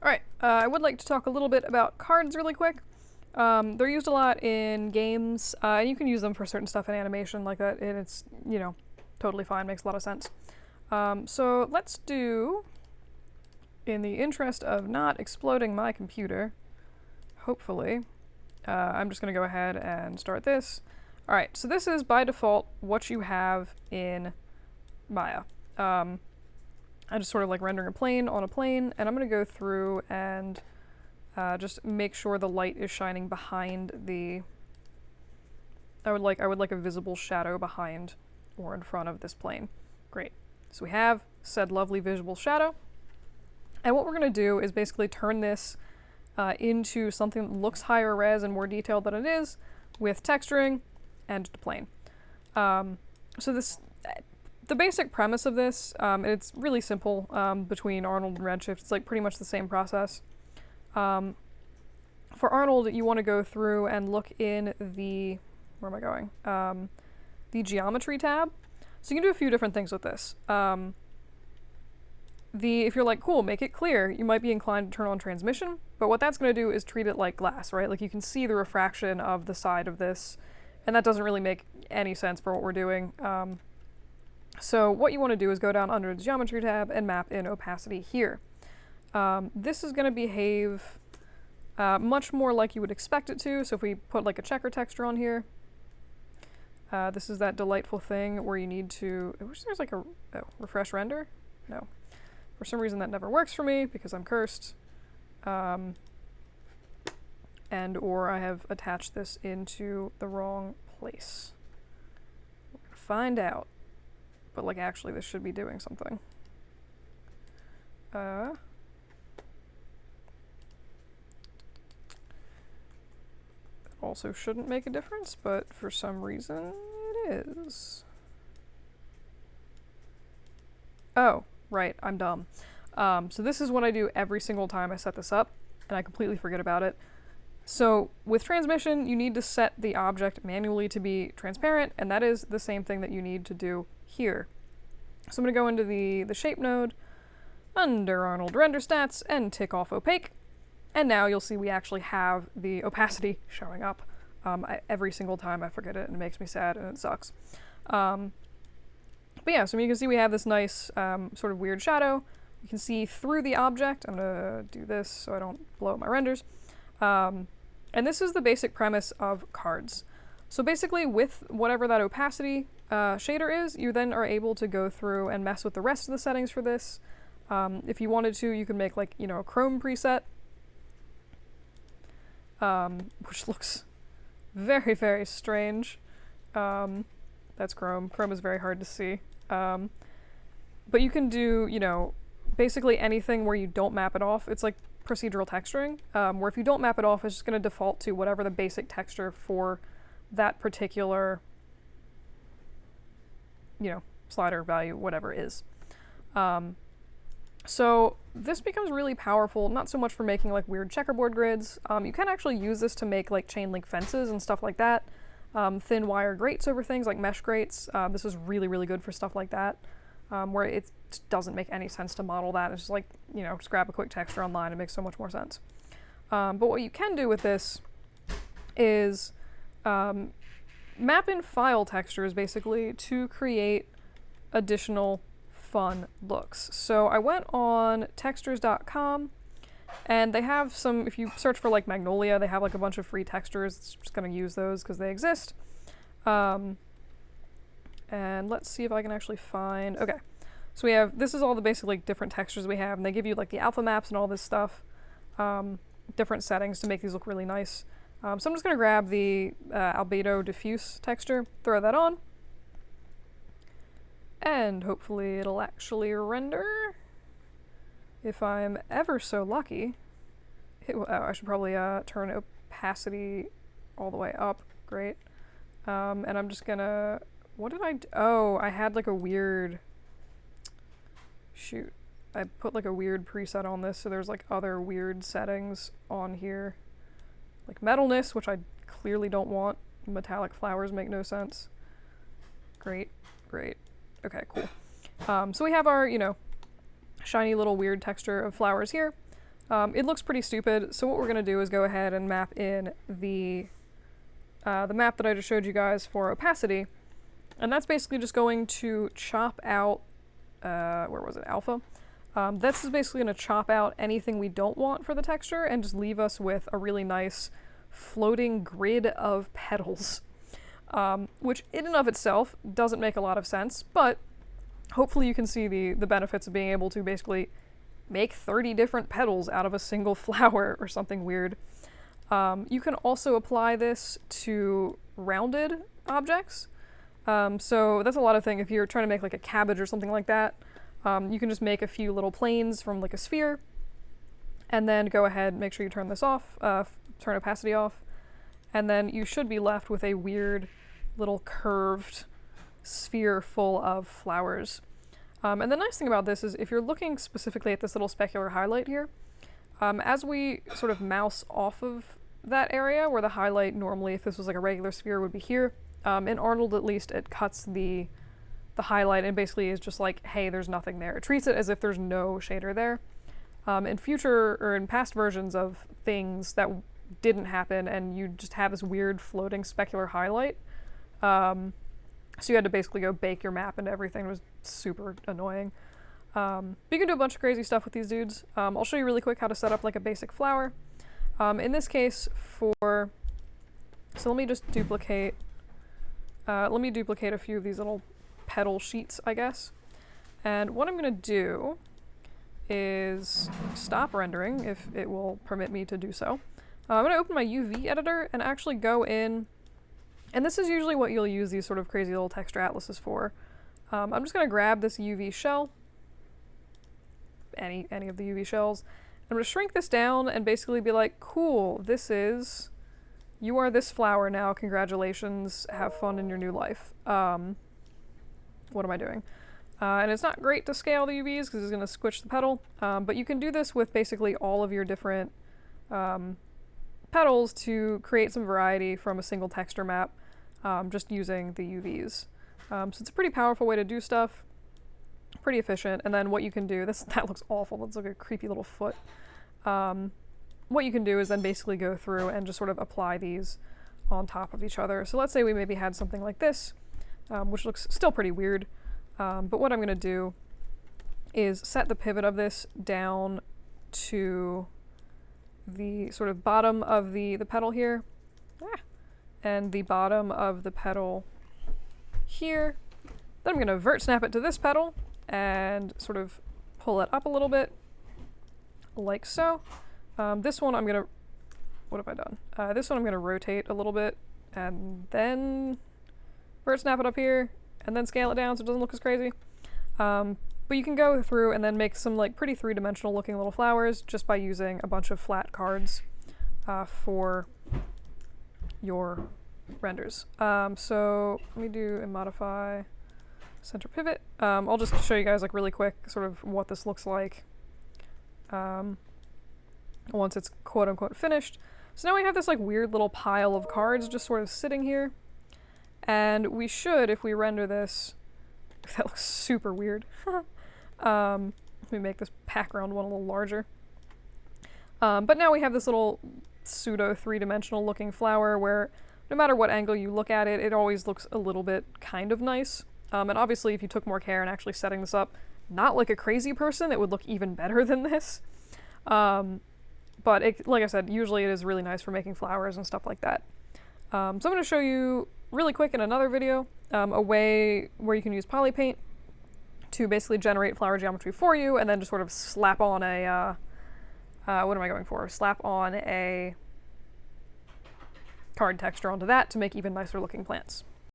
Alright, I would like to talk a little bit about cards really quick. They're used a lot in games, and you can use them for certain stuff in animation like that, and it's, totally fine, makes a lot of sense. So let's do, in the interest of not exploding my computer, hopefully, I'm just going to go ahead and start this. Alright, so this is by default what you have in Maya. I'm just sort of like rendering a plane on a plane, and I'm going to go through and just make sure the light is shining behind the... I would like a visible shadow behind or in front of this plane. Great. So we have said lovely visible shadow. And what we're going to do is basically turn this into something that looks higher res and more detailed than it is with texturing and the plane. So the basic premise of this, it's really simple between Arnold and Redshift. It's like pretty much the same process. For Arnold, you want to go through and look in the... Where am I going? The Geometry tab. So you can do a few different things with this. If you're like, cool, make it clear, you might be inclined to turn on transmission, but what that's going to do is treat it like glass, right? Like you can see the refraction of the side of this, and that doesn't really make any sense for what we're doing. So what you want to do is go down under the Geometry tab and map in opacity here. This is going to behave much more like you would expect it to, so if we put like a checker texture on here, this is that delightful thing where you need to... I wish there's like a... Oh, refresh render? No. For some reason that never works for me because I'm cursed. And or I have attached this into the wrong place. We're gonna find out. But like actually this should be doing something. Also shouldn't make a difference, but for some reason it is. Oh, right, I'm dumb. So this is what I do every single time I set this up, and I completely forget about it. So with transmission, you need to set the object manually to be transparent, and that is the same thing that you need to do here. So I'm going to go into the shape node, under Arnold render stats, and tick off opaque. And now you'll see we actually have the opacity showing up. Every single time I forget it, and it makes me sad, and it sucks. But yeah, so you can see we have this nice sort of weird shadow. You can see through the object. I'm going to do this so I don't blow up my renders. And this is the basic premise of cards. So basically with whatever that opacity shader is, you then are able to go through and mess with the rest of the settings for this. If you wanted to, you could make like, a Chrome preset. Which looks very, very strange. That's Chrome. Chrome is very hard to see. But you can do, basically anything where you don't map it off. It's like procedural texturing, where if you don't map it off, it's just going to default to whatever the basic texture for that particular, slider value, whatever is. So this becomes really powerful, not so much for making like weird checkerboard grids. You can actually use this to make like chain link fences and stuff like that. Thin wire grates over things like mesh grates. This is really, really good for stuff like that, where it doesn't make any sense to model that. It's just like, just grab a quick texture online. It makes so much more sense. But what you can do with this is map in file textures basically to create additional fun looks. So I went on textures.com and they have some, if you search for like Magnolia, they have like a bunch of free textures. It's just going to use those because they exist. And let's see if I can actually find, okay. So we have, this is all the basic like different textures we have, and they give you like the alpha maps and all this stuff, different settings to make these look really nice. So I'm just going to grab the albedo diffuse texture, throw that on. And hopefully it'll actually render. If I'm ever so lucky. I should probably turn opacity all the way up. Great. And I'm just gonna... What did I do? Oh, I had like a weird... Shoot. I put like a weird preset on this, so there's like other weird settings on here. Like metalness, which I clearly don't want. Metallic flowers make no sense. Great. Great. Okay, cool. So we have our, shiny little weird texture of flowers here. It looks pretty stupid, so what we're going to do is go ahead and map in the map that I just showed you guys for opacity, and that's basically just going to chop out, where was it, alpha? This is basically going to chop out anything we don't want for the texture and just leave us with a really nice floating grid of petals, which in and of itself doesn't make a lot of sense, but hopefully you can see the benefits of being able to basically make 30 different petals out of a single flower or something weird. You can also apply this to rounded objects. So that's a lot of things. If you're trying to make like a cabbage or something like that, you can just make a few little planes from like a sphere, and then go ahead and make sure you turn this off, turn opacity off, and then you should be left with a weird little curved sphere full of flowers. And the nice thing about this is if you're looking specifically at this little specular highlight here, as we sort of mouse off of that area where the highlight normally, if this was like a regular sphere, would be here, in Arnold at least, it cuts the highlight and basically is just like, hey, there's nothing there. It treats it as if there's no shader there. In future or in past versions of things that didn't happen and you just have this weird floating specular highlight, so you had to basically go bake your map into everything. It was super annoying. But you can do a bunch of crazy stuff with these dudes. I'll show you really quick how to set up like a basic flower. In this case, so let me just duplicate, a few of these little petal sheets, I guess. And what I'm gonna do is stop rendering, if it will permit me to do so. I'm gonna open my UV editor and actually go in, and this is usually what you'll use these sort of crazy little texture atlases for. I'm just gonna grab this UV shell, any of the UV shells. I'm gonna shrink this down and basically be like, cool, you are this flower now, congratulations, have fun in your new life. What am I doing? And it's not great to scale the UVs because it's gonna squish the petal, but you can do this with basically all of your different petals to create some variety from a single texture map, just using the UVs. So it's a pretty powerful way to do stuff, pretty efficient. And then what you can do, that looks awful, that's like a creepy little foot. What you can do is then basically go through and just sort of apply these on top of each other. So let's say we maybe had something like this, which looks still pretty weird, but what I'm gonna do is set the pivot of this down to the sort of bottom of the petal here, and the bottom of the petal here. Then I'm going to vert snap it to this petal and sort of pull it up a little bit, like so. This one I'm going to, what have I done? This one I'm going to rotate a little bit and then vert snap it up here and then scale it down so it doesn't look as crazy. But you can go through and then make some like pretty three-dimensional looking little flowers just by using a bunch of flat cards for your renders. So let me do a modify center pivot. I'll just show you guys like really quick sort of what this looks like once it's quote-unquote finished. So now we have this like weird little pile of cards just sort of sitting here, and we should, if we render this, that looks super weird. Let me make this background one a little larger. But now we have this little pseudo three-dimensional looking flower where no matter what angle you look at it, it always looks a little bit kind of nice. And obviously if you took more care in actually setting this up, not like a crazy person, it would look even better than this. But like I said, usually it is really nice for making flowers and stuff like that. So I'm going to show you really quick in another video a way where you can use polypaint to basically generate flower geometry for you and then just sort of slap on a, what am I going for? Slap on a card texture onto that to make even nicer looking plants.